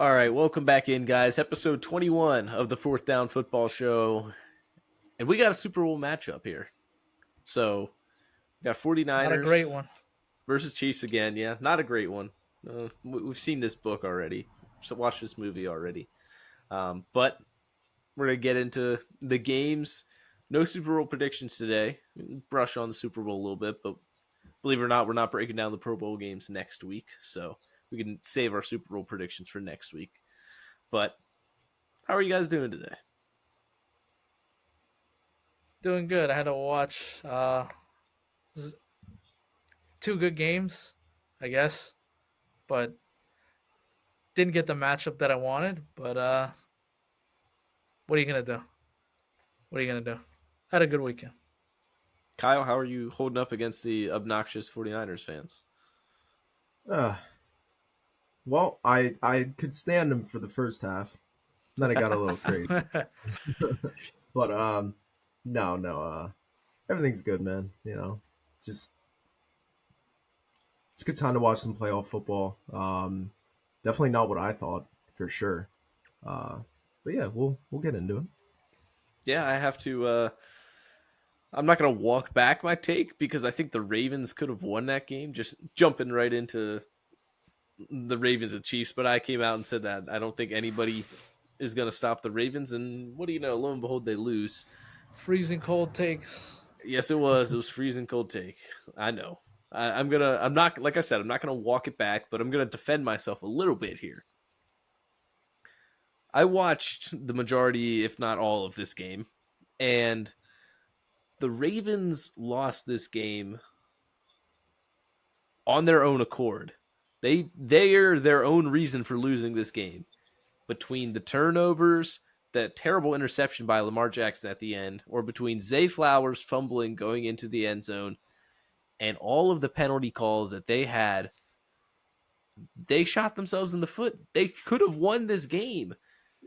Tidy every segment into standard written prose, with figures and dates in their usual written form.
All right, welcome back in, guys. Episode 21 of the Fourth Down Football Show. And we got a Super Bowl matchup here. So, got Not a 49ers great one. versus Chiefs again. Yeah, not a great one. We've seen this book already. So watched this movie already. But we're going to get into the games. No Super Bowl predictions today. Brush on the Super Bowl a little bit, but believe it or not, we're not breaking down the Pro Bowl games next week. So, we can save our Super Bowl predictions for next week. But how are you guys doing today? Doing good. I had to watch two good games, I guess, but didn't get the matchup that I wanted. But what are you gonna do? What are you gonna do? Had a good weekend. Kyle, how are you holding up against the obnoxious 49ers fans? Uh, I could stand him for the first half. Then it got a little crazy. But no, everything's good, man. Just it's a good time to watch some playoff football. Definitely not what I thought for sure. But yeah, we'll get into it. Yeah, I have to. I'm not going to walk back my take because I think the Ravens could have won that game. Just jumping right into the Ravens and Chiefs, but I came out and said that I don't think anybody is going to stop the Ravens. And what do you know? Lo and behold, they lose. Freezing cold takes. Yes, it was. It was freezing cold take. I know. I'm not, like I said, I'm not going to walk it back, but I'm going to defend myself a little bit here. I watched the majority, if not all, of this game, and the Ravens lost this game on their own accord. They're their own reason for losing this game. Between the turnovers, that terrible interception by Lamar Jackson at the end, or between Zay Flowers fumbling going into the end zone, and all of the penalty calls that they had, they shot themselves in the foot. They could have won this game.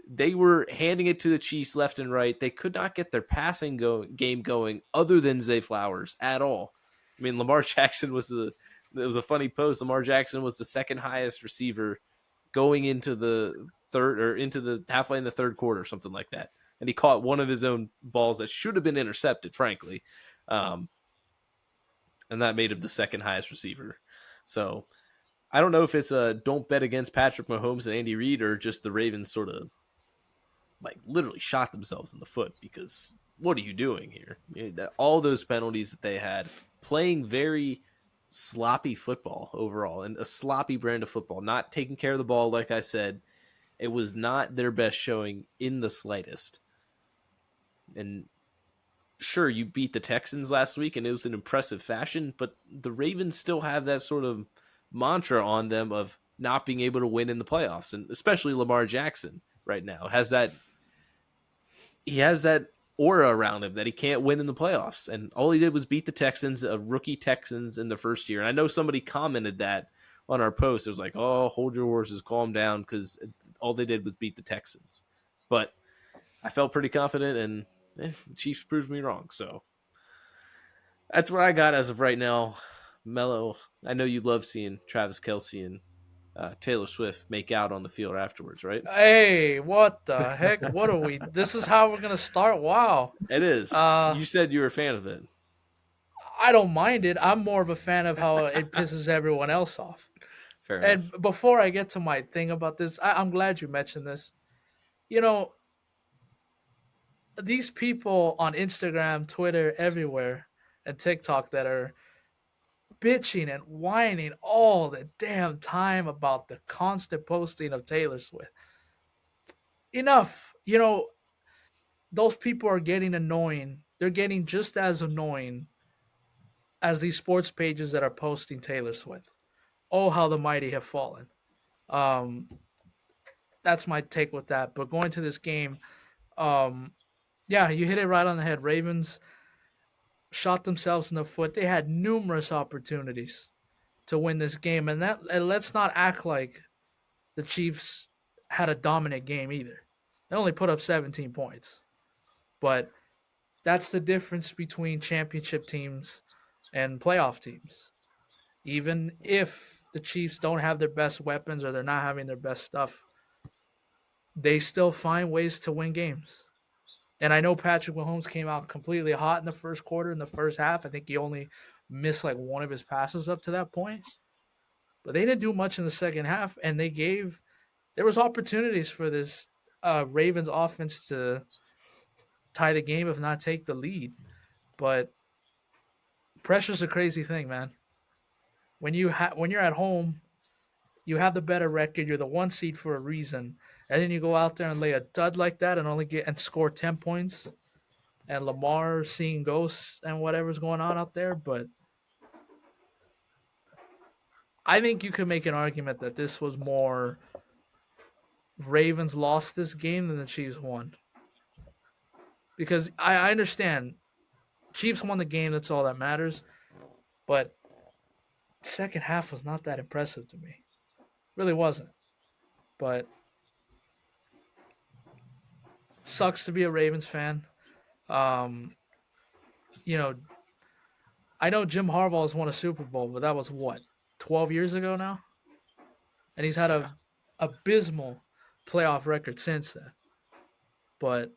They were handing it to the Chiefs left and right. They could not get their passing game going other than Zay Flowers at all. I mean, Lamar Jackson it was a funny post. Lamar Jackson was the second highest receiver going into the third or into the halfway in the third quarter, something like that. And he caught one of his own balls that should have been intercepted, frankly. And that made him the second highest receiver. So I don't know if it's a don't bet against Patrick Mahomes and Andy Reid or just the Ravens sort of like literally shot themselves in the foot because what are you doing here? All those penalties that they had, playing very sloppy football overall and a sloppy brand of football, not taking care of the ball. Like I said, it was not their best showing in the slightest. And sure, you beat the Texans last week and it was an impressive fashion, but the Ravens still have that sort of mantra on them of not being able to win in the playoffs. And especially Lamar Jackson right now he has that aura around him that he can't win in the playoffs. And all he did was beat the Texans, rookie Texans in the first year. And I know somebody commented that on our post. It was like, oh, hold your horses, calm down, because all they did was beat the Texans. But I felt pretty confident, and the Chiefs proved me wrong. So that's what I got as of right now. Melo, I know you love seeing Travis Kelce and Taylor Swift make out on the field afterwards, right? Hey, what the heck? What are we? This is how we're gonna start. Wow. It is. You said you were a fan of it. I don't mind it. I'm more of a fan of how it pisses everyone else off. Fair enough. And before I get to my thing about this, I'm glad you mentioned this. You know, these people on Instagram, Twitter, everywhere, and TikTok that are bitching and whining all the damn time about the constant posting of Taylor Swift. Enough. Those people are getting annoying. They're getting just as annoying as these sports pages that are posting Taylor Swift. Oh, how the mighty have fallen. Um, that's my take with that. But going to this game, yeah, you hit it right on the head. Ravens shot themselves in the foot. They had numerous opportunities to win this game, and let's not act like the Chiefs had a dominant game either. They only put up 17 points, but that's the difference between championship teams and playoff teams. Even if the Chiefs don't have their best weapons or they're not having their best stuff, they still find ways to win games. And I know Patrick Mahomes came out completely hot in the first quarter, in the first half. I think he only missed like one of his passes up to that point. But they didn't do much in the second half, and there was opportunities for this Ravens offense to tie the game, if not take the lead. But pressure's a crazy thing, man. When you're at home, you have the better record. You're the one seed for a reason, and then you go out there and lay a dud like that and only get and score 10 points. And Lamar seeing ghosts and whatever's going on out there. But I think you could make an argument that this was more Ravens lost this game than the Chiefs won. Because I understand Chiefs won the game, that's all that matters. But second half was not that impressive to me. Really wasn't. But sucks to be a Ravens fan. Um, you know, I know Jim Harbaugh has won a Super Bowl, but that was what, 12 years ago now? And he's had a abysmal playoff record since then. But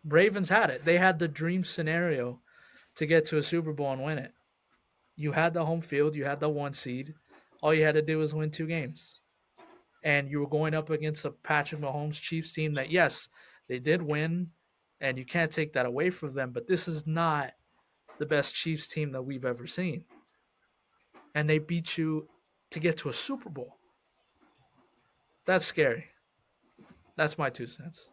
Ravens had it. They had the dream scenario to get to a Super Bowl and win it. You had the home field, you had the one seed. All you had to do was win 2 games. And you were going up against a Patrick Mahomes Chiefs team that, yes, they did win, and you can't take that away from them, but this is not the best Chiefs team that we've ever seen. And they beat you to get to a Super Bowl. That's scary. That's my 2 cents.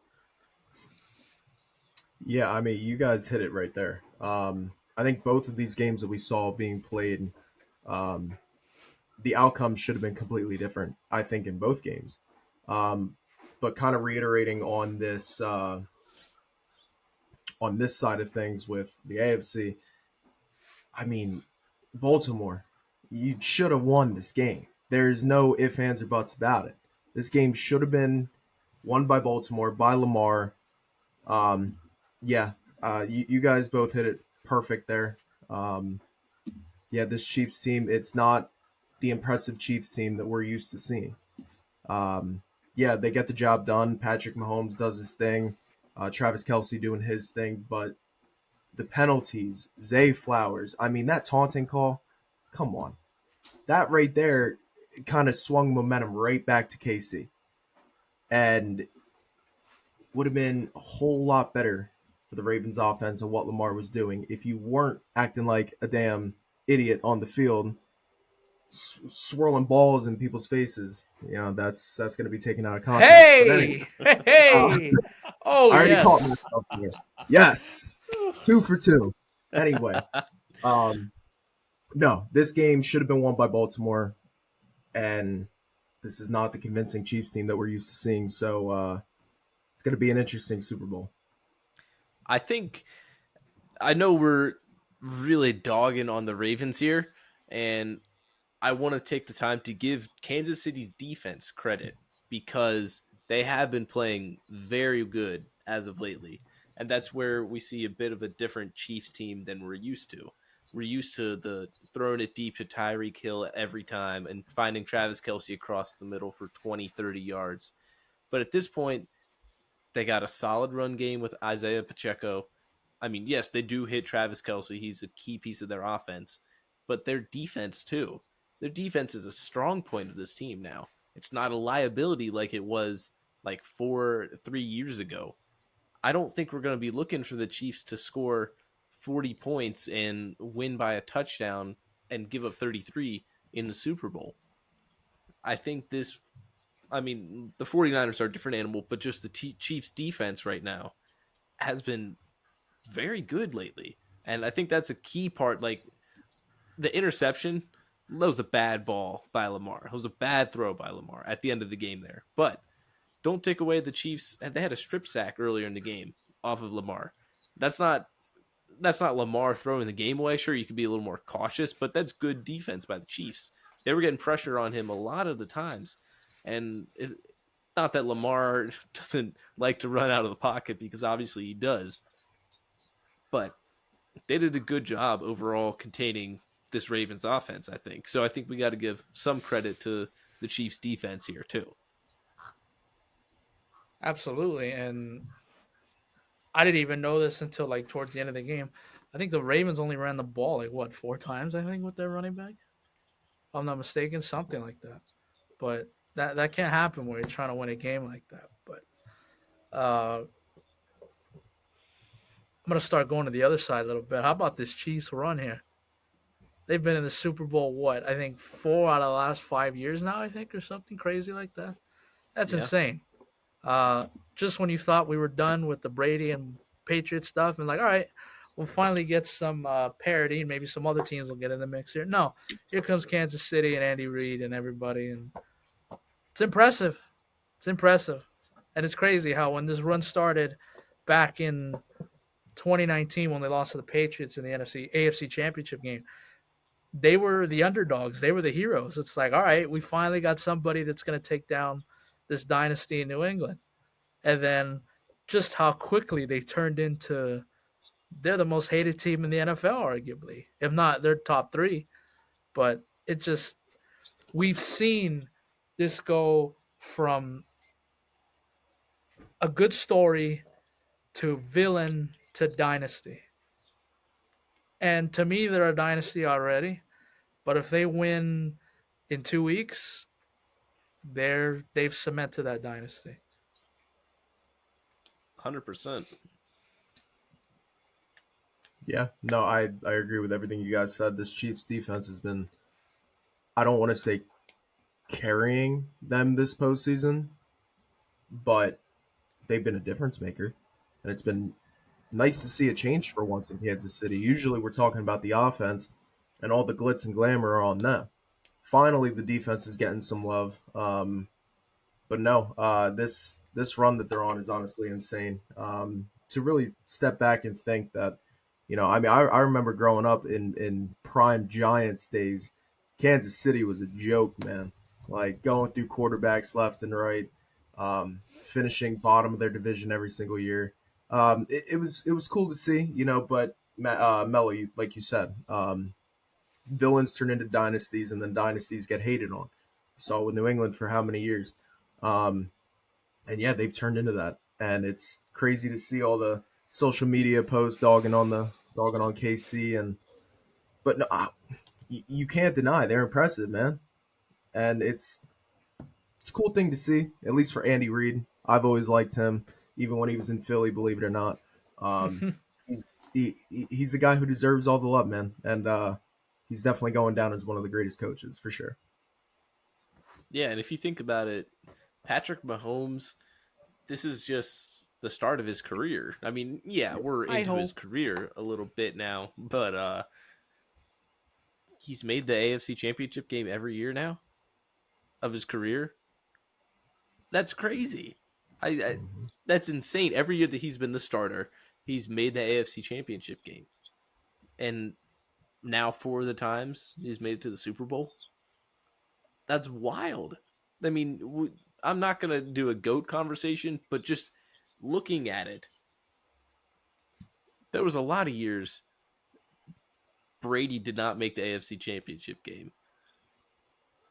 Yeah, I mean, you guys hit it right there. I think both of these games that we saw being played, um, the outcome should have been completely different. I think in both games, but kind of reiterating on this side of things with the AFC. I mean, Baltimore, you should have won this game. There's no ifs, ands, or buts about it. This game should have been won by Baltimore, by Lamar. Um, yeah, you guys both hit it perfect there. Um, yeah, this Chiefs team, it's not the impressive Chiefs team that we're used to seeing. Yeah, they get the job done. Patrick Mahomes does his thing. Travis Kelce doing his thing, but the penalties, Zay Flowers. I mean, that taunting call, come on. That right there kind of swung momentum right back to KC and would have been a whole lot better for the Ravens offense and what Lamar was doing if you weren't acting like a damn idiot on the field, swirling balls in people's faces. You know, that's going to be taken out of context. But anyway, Hey! Oh, I already yes. caught myself here. Yes. 2 for 2. Anyway, no, this game should have been won by Baltimore, and this is not the convincing Chiefs team that we're used to seeing. So it's going to be an interesting Super Bowl. I know we're really dogging on the Ravens here, and I want to take the time to give Kansas City's defense credit because they have been playing very good as of lately. And that's where we see a bit of a different Chiefs team than we're used to. We're used to the throwing it deep to Tyreek Hill every time and finding Travis Kelce across the middle for 20, 30 yards. But at this point, they got a solid run game with Isaiah Pacheco. I mean, yes, they do hit Travis Kelce. He's a key piece of their offense. But their defense, too. Their defense is a strong point of this team now. It's not a liability like it was like 3 years ago. I don't think we're going to be looking for the Chiefs to score 40 points and win by a touchdown and give up 33 in the Super Bowl. I think the 49ers are a different animal, but just the Chiefs defense right now has been very good lately. And I think that's a key part. Like the interception, that was a bad ball by Lamar. It was a bad throw by Lamar at the end of the game there. But don't take away the Chiefs. They had a strip sack earlier in the game off of Lamar. That's not Lamar throwing the game away. Sure, you could be a little more cautious, but that's good defense by the Chiefs. They were getting pressure on him a lot of the times. And not that Lamar doesn't like to run out of the pocket because obviously he does. But they did a good job overall containing this Ravens offense, I think. So I think we got to give some credit to the Chiefs defense here too. Absolutely. And I didn't even know this until like towards the end of the game. I think the Ravens only ran the ball like what 4 times, I think, with their running back. If I'm not mistaken, something like that. But that can't happen when you're trying to win a game like that. But I'm gonna start going to the other side a little bit. How about this Chiefs run here? They've been in the Super Bowl what, I think 4 out of the last 5 years now, I think, or something crazy like that. That's Yeah, insane. Uh, just when you thought we were done with the Brady and Patriot stuff, and like, all right, we'll finally get some parity, and maybe some other teams will get in the mix here. No, here comes Kansas City and Andy Reid and everybody, and it's impressive. It's impressive, and it's crazy how when this run started back in 2019 when they lost to the Patriots in the NFC AFC Championship game, they were the underdogs. They were the heroes. It's like, all right, we finally got somebody that's going to take down this dynasty in New England. And then just how quickly they turned into they're the most hated team in the NFL, arguably. If not, they're top three. But it just we've seen this go from a good story to villain to dynasty. And to me, they're a dynasty already. But if they win in 2 weeks, they've cemented that dynasty. 100%. Yeah, no, I agree with everything you guys said. This Chiefs defense has been, I don't want to say carrying them this postseason, but they've been a difference maker. And it's been nice to see a change for once in Kansas City. Usually we're talking about the offense and all the glitz and glamour are on them. Finally, the defense is getting some love. But no, this run that they're on is honestly insane. To really step back and think that, I mean, I remember growing up in prime Giants days, Kansas City was a joke, man. Like going through quarterbacks left and right, finishing bottom of their division every single year. It was cool to see, but Melo, like you said, villains turn into dynasties, and then dynasties get hated on. Saw with New England for how many years? Um, and yeah, they've turned into that, and it's crazy to see all the social media posts dogging on KC, and but no, you can't deny they're impressive, man, and it's a cool thing to see, at least for Andy Reid. I've always liked him, even when he was in Philly, believe it or not. Um, he's a guy who deserves all the love, man, and he's definitely going down as one of the greatest coaches for sure. Yeah, and if you think about it, Patrick Mahomes, this is just the start of his career. I mean, yeah, we're I into his hope. career a little bit now, but he's made the AFC Championship game every year now of his career. That's crazy. I Mhm. that's insane. Every year that he's been the starter, he's made the AFC Championship game, and now 4 of the times he's made it to the Super Bowl. That's wild. I mean, I'm not gonna do a goat conversation, but just looking at it, there was a lot of years Brady did not make the AFC Championship game,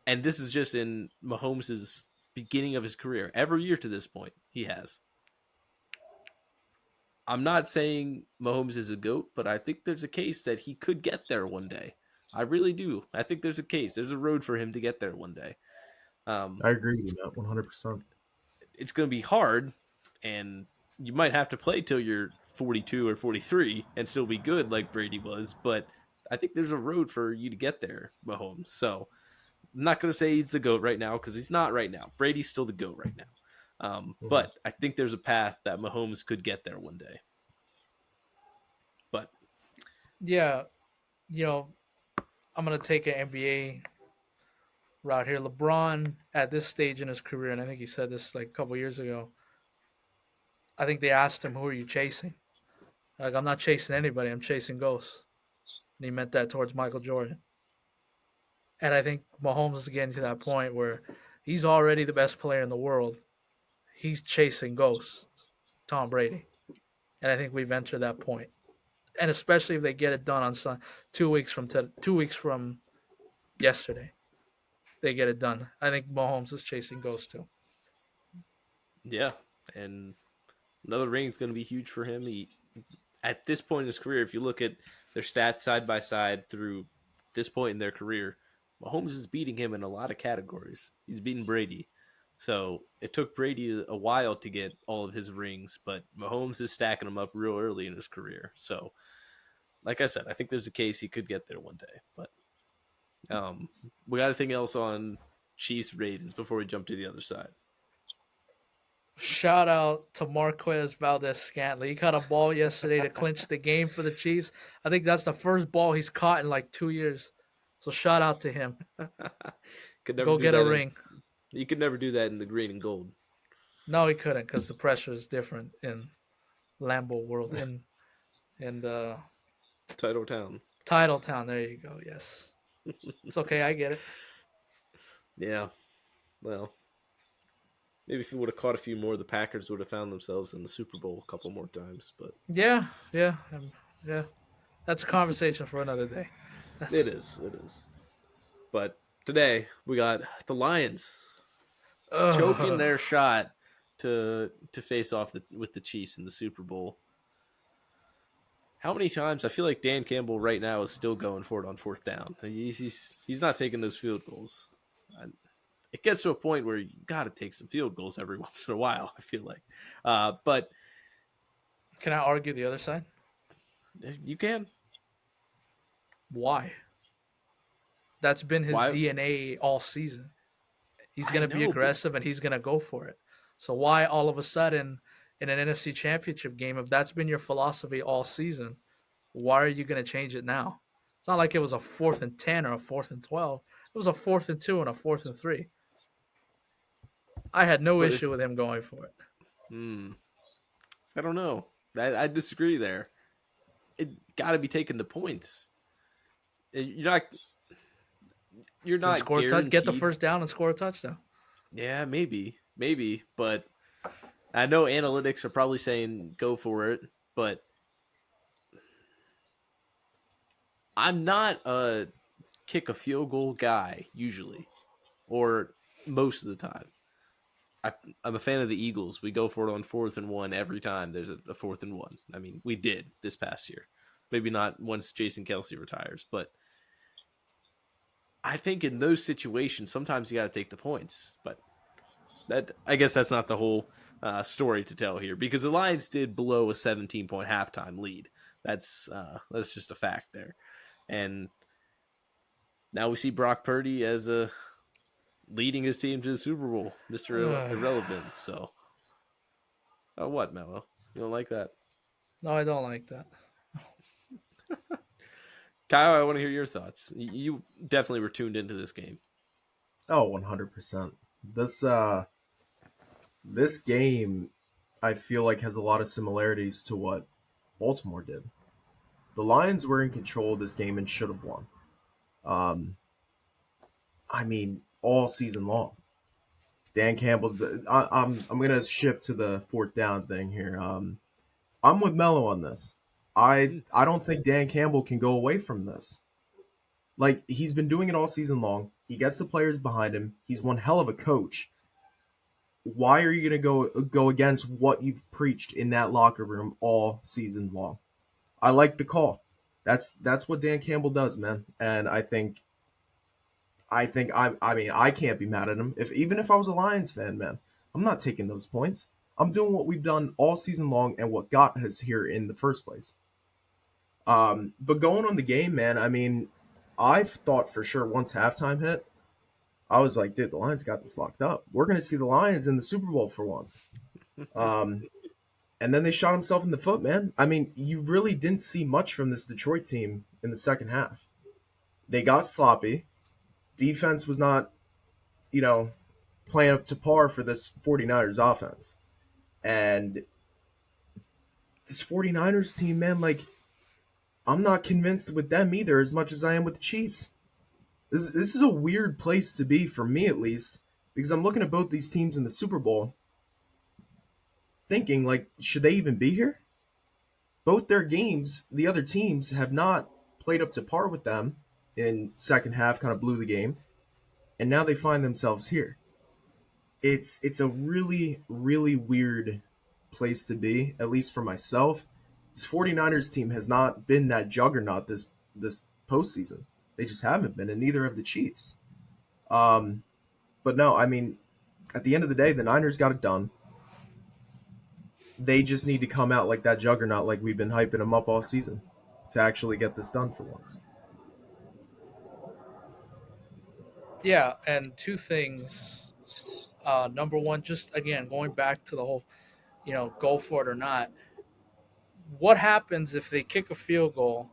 and this is just in Mahomes's beginning of his career. Every year to this point, he has. I'm not saying Mahomes is a GOAT, but I think there's a case that he could get there one day. I really do. I think there's a case. There's a road for him to get there one day. Um, I agree with you, Matt, 100%. it's going to be hard, and you might have to play till you're 42 or 43 and still be good like Brady was. But I think there's a road for you to get there, Mahomes. So I'm not going to say he's the GOAT right now because he's not right now. Brady's still the GOAT right now. Mhm. But I think there's a path that Mahomes could get there one day. But Yeah, you know, I'm gonna take an NBA route here. LeBron at this stage in his career, and I think he said this like a couple years ago. I think they asked him, "Who are you chasing?" Like, I'm not chasing anybody. I'm chasing ghosts. And he meant that towards Michael Jordan. And I think Mahomes is getting to that point where he's already the best player in the world. He's chasing ghosts, Tom Brady. And I think we've entered that point. And especially if they get it done on 2 weeks from 2 weeks from yesterday, they get it done. I think Mahomes is chasing ghosts too. yeah, and another ring is going to be huge for him. At this point in his career, if you look at their stats side by side through this point in their career, Mahomes is beating him in a lot of categories. He's beating Brady. So it took Brady a while to get all of his rings, but Mahomes is stacking them up real early in his career. So, like I said, I think there's a case he could get there one day. But we got anything else on Chiefs Ravens before we jump to the other side? Shout out to Marquez Valdez-Scantling. He caught a ball yesterday to clinch the game for the Chiefs. I think that's the first ball he's caught in like 2 years. So shout out to him. Could never Go do get that a ring. You could never do that in the green and gold. No, he couldn't because the pressure is different in Lambeau World in the Title Town. Title Town. There you go. Yes, it's okay. I get it. Yeah. Well, maybe if he would have caught a few more, the Packers would have found themselves in the Super Bowl a couple more times. But Yeah. That's a conversation for another day. it is. But today we got the Lions choking their shot to face off with the Chiefs in the Super Bowl. How many times? I feel like Dan Campbell right now is still going for it on fourth down. He's not taking those field goals. It gets to a point where you got to take some field goals every once in a while, I feel like. But Can I argue the other side? you can. Why? That's been his Why? DNA all season. He's going to be know, aggressive and he's going to go for it. So why all of a sudden in an NFC Championship game, if that's been your philosophy all season, why are you going to change it now? It's not like it was a 4th and 10 or a 4th and 12. It was a 4th and 2 and a 4th and 3. I had no issue with him going for it. I don't know. I disagree there. It got to be taken to points. You're not Score guaranteed. get the first down and score a touchdown. Yeah, maybe, but I know analytics are probably saying go for it, but I'm not a kick a field goal guy usually, or most of the time. I'm a fan of the Eagles. We go for it on 4th and 1 every time there's a 4th and 1. I mean, we did this past year. Maybe not once Jason Kelsey retires, but I think in those situations, sometimes you got to take the points. But I guess that's not the whole story to tell here, because the Lions did blow a 17-point halftime lead. That's just a fact there. And now we see Brock Purdy as leading his team to the Super Bowl, Mr. Irrelevant. So, what, Melo? You don't like that? No, I don't like that. Kyle, I want to hear your thoughts. You definitely were tuned into this game. Oh, 100%. This game, I feel like, has a lot of similarities to what Baltimore did. The Lions were in control of this game and should have won. I mean, all season long. Dan Campbell's. I'm gonna shift to the fourth down thing here. I'm with Melo on this. I don't think Dan Campbell can go away from this. Like, he's been doing it all season long. He gets the players behind him. He's one hell of a coach. Why are you gonna go against what you've preached in that locker room all season long? I like the call. That's what Dan Campbell does, man. And I mean, I can't be mad at him. Even if I was a Lions fan, man, I'm not taking those points. I'm doing what we've done all season long and what got us here in the first place. But going on the game, man, I mean, I've thought for sure once halftime hit, I was like, dude, the Lions got this locked up. We're going to see the Lions in the Super Bowl for once. And then they shot himself in the foot, man. I mean, you really didn't see much from this Detroit team in the second half. They got sloppy. Defense was not, playing up to par for this 49ers offense. And this 49ers team, man, like, I'm not convinced with them either as much as I am with the Chiefs. This is a weird place to be, for me at least, because I'm looking at both these teams in the Super Bowl thinking, like, should they even be here? Both their games, the other teams have not played up to par with them in second half, kind of blew the game, and now they find themselves here. it's a really, really weird place to be, at least for myself. This 49ers team has not been that juggernaut this postseason. They just haven't been, and neither have the Chiefs. Um, but no, I mean, at the end of the day, the Niners got it done. They just need to come out like that juggernaut, like we've been hyping them up all season, to actually get this done for once. Yeah, and two things. Number one, just again going back to the whole, go for it or not. What happens if they kick a field goal,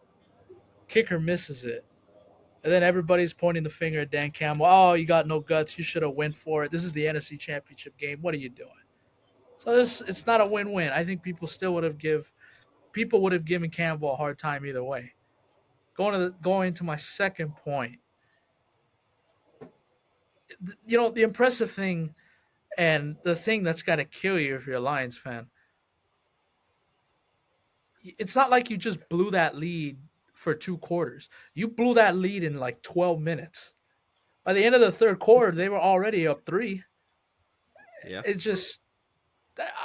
kicker misses it, and then everybody's pointing the finger at Dan Campbell? Oh, you got no guts. You should have went for it. This is the NFC Championship game. What are you doing? So it's not a win-win. I think people would have given Campbell a hard time either way. Going to my second point, the impressive thing and the thing that's got to kill you if you're a Lions fan, it's not like you just blew that lead for 2 quarters. You blew that lead in like 12 minutes. By the end of the third quarter, they were already up 3. Yeah. It's just,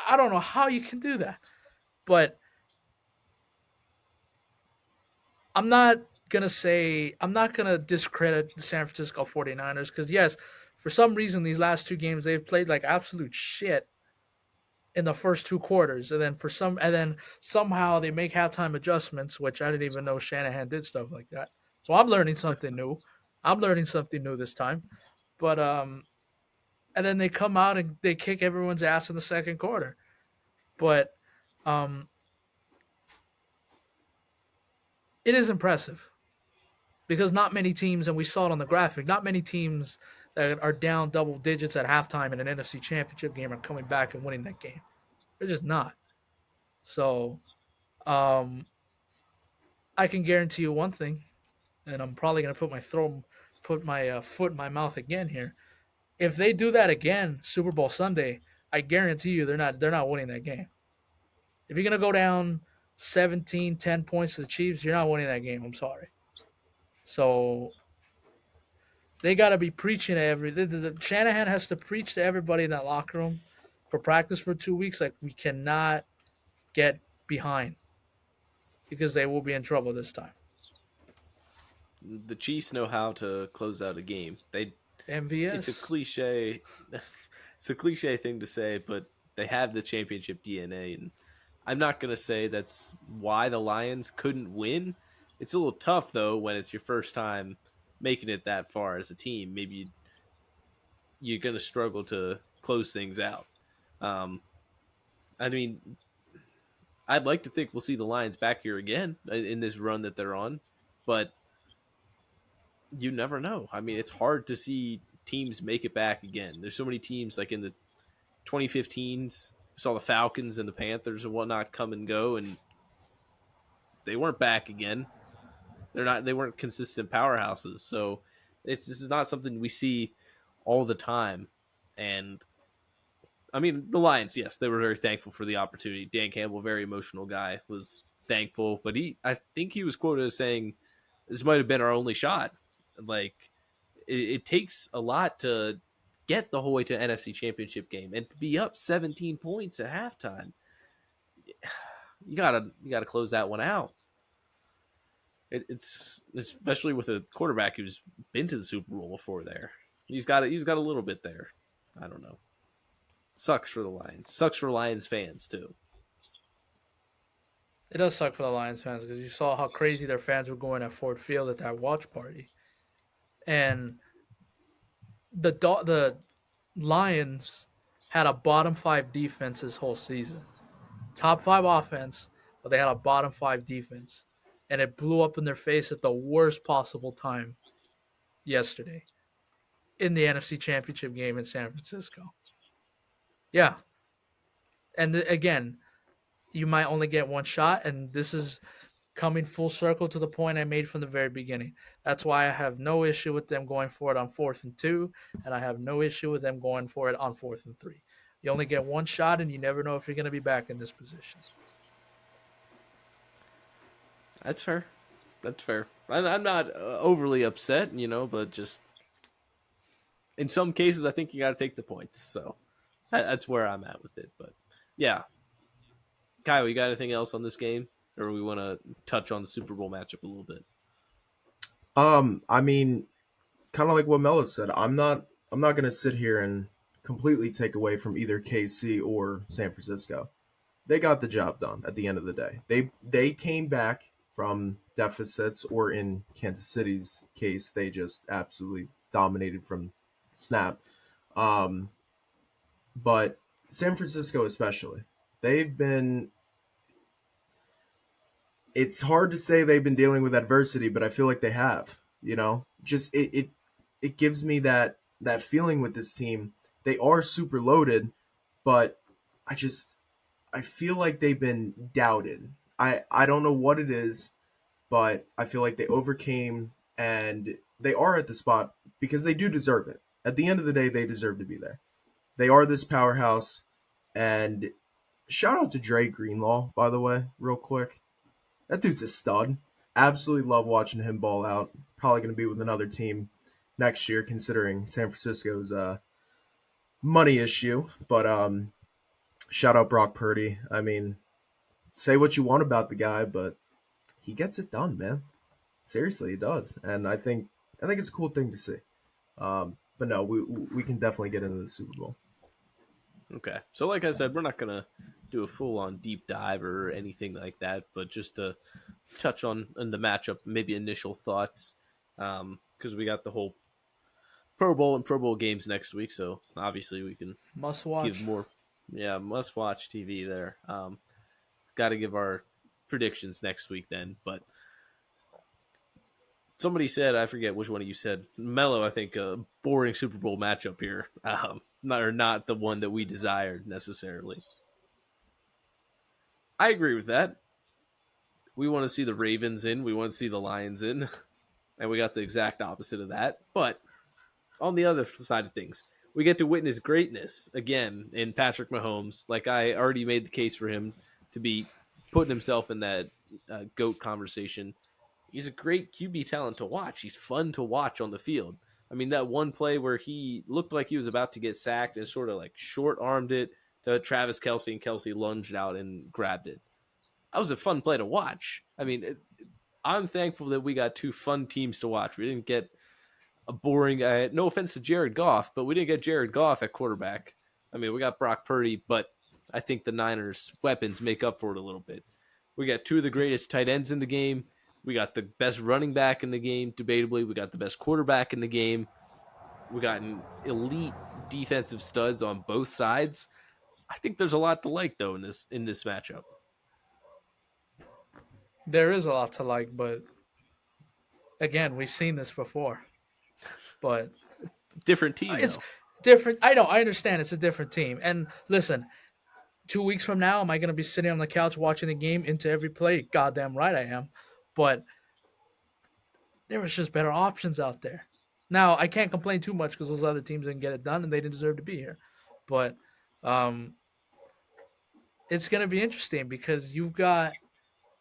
I don't know how you can do that. But I'm not I'm not going to discredit the San Francisco 49ers because, yes, for some reason, these last 2 games, they've played like absolute shit in the first 2 quarters, and then somehow they make halftime adjustments, which I didn't even know Shanahan did stuff like that. So I'm learning something new. I'm learning something new this time. But and then they come out and they kick everyone's ass in the second quarter. But um, it is impressive because not many teams, and we saw it on the graphic, not many teams that are down double digits at halftime in an NFC Championship game are coming back and winning that game. They're just not. So um, I can guarantee you one thing, and I'm probably gonna put my foot in my mouth again here. If they do that again, Super Bowl Sunday, I guarantee you they're not winning that game. If you're gonna go down 17-10 points to the Chiefs, you're not winning that game. I'm sorry. So they got to be preaching to Shanahan has to preach to everybody in that locker room for practice for 2 weeks. Like, we cannot get behind because they will be in trouble this time. The Chiefs know how to close out a game. It's a MVS. cliche. It's a cliche thing to say, but they have the championship DNA, and I'm not gonna say that's why the Lions couldn't win. It's a little tough though when it's your first time making it that far as a team. Maybe you're gonna struggle to close things out. Um, I mean, I'd like to think we'll see the Lions back here again in this run that they're on, but you never know. I mean, it's hard to see teams make it back again. There's so many teams like in the 2015s, we saw the Falcons and the Panthers and whatnot come and go, and they weren't back again. They weren't consistent powerhouses. So this is not something we see all the time. And I mean, the Lions, yes, they were very thankful for the opportunity. Dan Campbell, very emotional guy, was thankful, but I think he was quoted as saying, "This might have been our only shot." Like, it takes a lot to get the whole way to an NFC Championship game and to be up 17 points at halftime. You gotta close that one out. It's especially with a quarterback who's been to the Super Bowl before. There, he's got a little bit there. I don't know. Sucks for the Lions. Sucks for Lions fans too. It does suck for the Lions fans because you saw how crazy their fans were going at Ford Field at that watch party, and the Lions had a bottom 5 defense this whole season. Top 5 offense, but they had a bottom 5 defense, and it blew up in their face at the worst possible time yesterday in the NFC Championship game in San Francisco. Yeah, and again, you might only get one shot, and this is coming full circle to the point I made from the very beginning. That's why I have no issue with them going for it on 4th and 2, and I have no issue with them going for it on 4th and 3. You only get one shot, and you never know if you're going to be back in this position. That's fair. That's fair. I'm not overly upset, but just in some cases, I think you got to take the points. So that's where I'm at with it. But yeah, Kyle, you got anything else on this game, or we want to touch on the Super Bowl matchup a little bit? I mean, kind of like what Melo said. I'm not gonna sit here and completely take away from either KC or San Francisco. They got the job done at the end of the day. They came back from deficits, or in Kansas City's case, they just absolutely dominated from snap. Um, but San Francisco especially, they've been. It's hard to say they've been dealing with adversity, but I feel like they have. Just it gives me that feeling with this team. They are super loaded, but I just I feel like they've been doubted. I don't know what it is, but I feel like they overcame, and they are at the spot because they do deserve it. At the end of the day, they deserve to be there. They are this powerhouse, and shout out to Dre Greenlaw, by the way, real quick. That dude's a stud. Absolutely love watching him ball out. Probably going to be with another team next year, considering San Francisco's money issue. But shout out Brock Purdy. I mean, say what you want about the guy, but he gets it done, man. Seriously, he does, and I think it's a cool thing to see. But no, we can definitely get into the Super Bowl. Okay. So, like I said, we're not going to do a full on deep dive or anything like that, but just to touch on the matchup, maybe initial thoughts, because we got the whole Pro Bowl and Pro Bowl games next week. So, obviously, we can Must give watch. more, yeah, must watch TV there. Got to give our predictions next week then. But somebody said, I forget which one of you said, Melo, I think, a boring Super Bowl matchup here. Not the one that we desired necessarily. I agree with that. We want to see the Ravens in, we want to see the Lions in, and we got the exact opposite of that. But on the other side of things, we get to witness greatness again in Patrick Mahomes. Like I already made the case for him to be putting himself in that GOAT conversation. He's a great QB talent to watch. He's fun to watch on the field. I mean, that one play where he looked like he was about to get sacked and sort of like short armed it to Travis Kelsey, and Kelsey lunged out and grabbed it. That was a fun play to watch. I mean, I'm thankful that we got two fun teams to watch. We didn't get a boring, no offense to Jared Goff, but we didn't get Jared Goff at quarterback. I mean, we got Brock Purdy, but I think the Niners' weapons make up for it a little bit. We got two of the greatest tight ends in the game. We got the best running back in the game, debatably. We got the best quarterback in the game. We got an elite defensive studs on both sides. I think there's a lot to like though in this matchup. There is a lot to like, but again, we've seen this before. But Different team it's though. different. I know. I understand. It's a different team. And listen, 2 weeks from now, am I going to be sitting on the couch watching the game into every play? Goddamn right I am. But there was just better options out there. Now I can't complain too much because those other teams didn't get it done and they didn't deserve to be here. But um, it's going to be interesting because you've got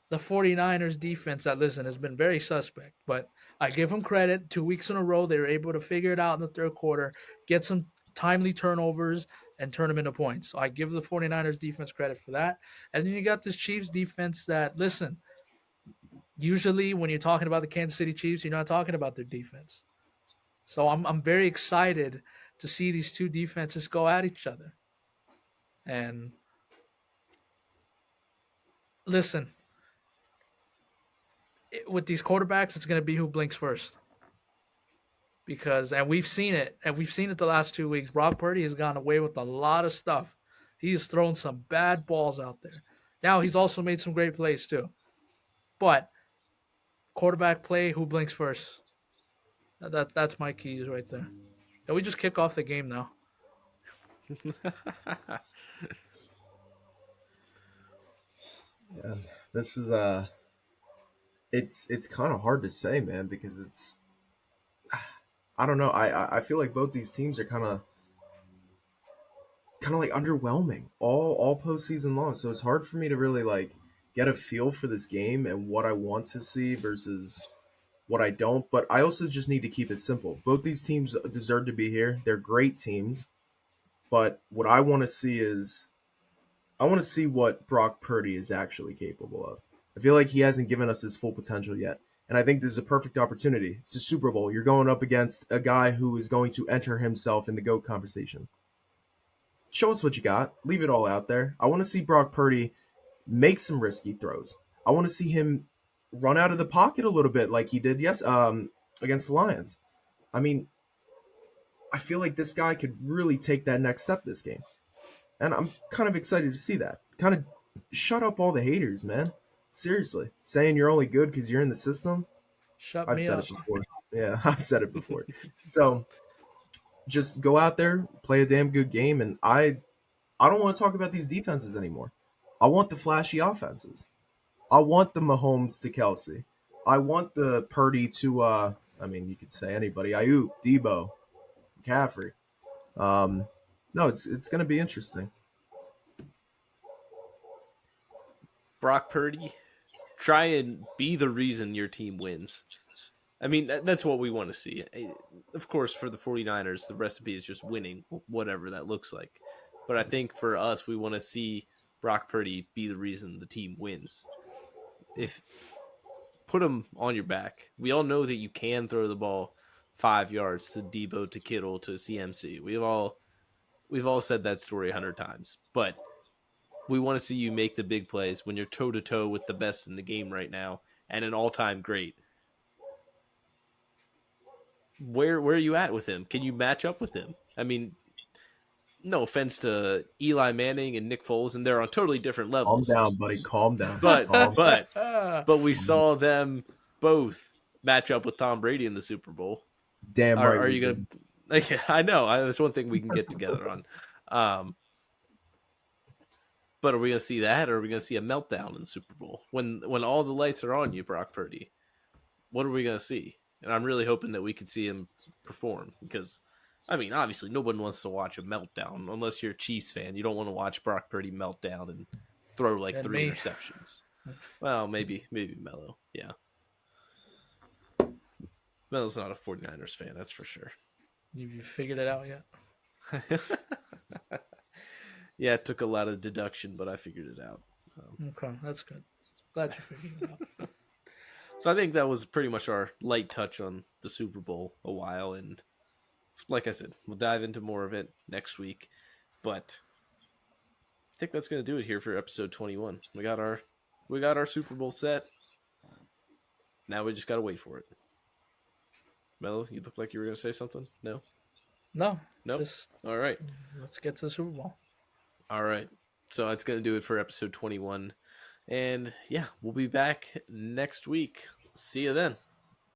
the 49ers defense that, listen, has been very suspect. But I give them credit. 2 weeks in a row, they were able to figure it out in the third quarter, get some timely turnovers, and turn them into points. So I give the 49ers defense credit for that. And then you got this Chiefs defense that, listen, usually when you're talking about the Kansas City Chiefs, you're not talking about their defense. So I'm very excited to see these two defenses go at each other. And listen, with these quarterbacks, it's going to be who blinks first. Because, and we've seen it the last 2 weeks. Brock Purdy has gone away with a lot of stuff. He's thrown some bad balls out there. Now he's also made some great plays too. But quarterback play, who blinks first? That's my keys right there. And we just kick off the game now. Yeah, this is it's kind of hard to say, man, because I don't know. I feel like both these teams are kind of like underwhelming all postseason long. So it's hard for me to really like get a feel for this game and what I want to see versus what I don't. But I also just need to keep it simple. Both these teams deserve to be here. They're great teams. But what I want to see is I want to see what Brock Purdy is actually capable of. I feel like he hasn't given us his full potential yet. And I think this is a perfect opportunity. It's a Super Bowl. You're going up against a guy who is going to enter himself in the GOAT conversation. Show us what you got. Leave it all out there. I want to see Brock Purdy make some risky throws. I want to see him run out of the pocket a little bit like he did against the Lions. I mean, I feel like this guy could really take that next step this game. And I'm kind of excited to see that. Kind of shut up all the haters, man. Seriously. Saying you're only good because you're in the system. Shut I've me said up. it before. Yeah, I've said it before. So just go out there, play a damn good game, and I don't want to talk about these defenses anymore. I want the flashy offenses. I want the Mahomes to Kelsey. I want the Purdy to I mean you could say anybody. Ayuk, Debo, McCaffrey. No, it's gonna be interesting. Brock Purdy, try and be the reason your team wins. I mean, that's what we want to see. Of course, for the 49ers, the recipe is just winning, whatever that looks like. But I think for us, we want to see Brock Purdy be the reason the team wins. If put him on your back. We all know that you can throw the ball 5 yards to Debo, to Kittle, to CMC. We've all said that story 100 times. But we want to see you make the big plays when you're toe to toe with the best in the game right now and an all-time great. Where are you at with him? Can you match up with him? I mean, no offense to Eli Manning and Nick Foles, and they're on totally different Calm levels. down, buddy. Calm down. But Calm. but we saw them both match up with Tom Brady in the Super Bowl. Damn right. Are we you did. gonna? Like, I know that's one thing we can get together on. But are we gonna see that, or are we gonna see a meltdown in the Super Bowl when all the lights are on you, Brock Purdy? What are we gonna see? And I'm really hoping that we could see him perform because, I mean, obviously no one wants to watch a meltdown unless you're a Chiefs fan. You don't want to watch Brock Purdy melt down and throw like And 3 me. interceptions. Well, maybe Melo. Yeah. Melo's not a 49ers fan, that's for sure. Have you figured it out yet? Yeah, it took a lot of deduction, but I figured it out. Okay, that's good. Glad you figured it out. So I think that was pretty much our light touch on the Super Bowl a while. And like I said, we'll dive into more of it next week. But I think that's going to do it here for episode 21. We got our Super Bowl set. Now we just got to wait for it. Melo, you look like you were going to say something? No? No. Nope. Just All right. let's get to the Super Bowl. All right. So that's going to do it for episode 21. And yeah, we'll be back next week. See you then.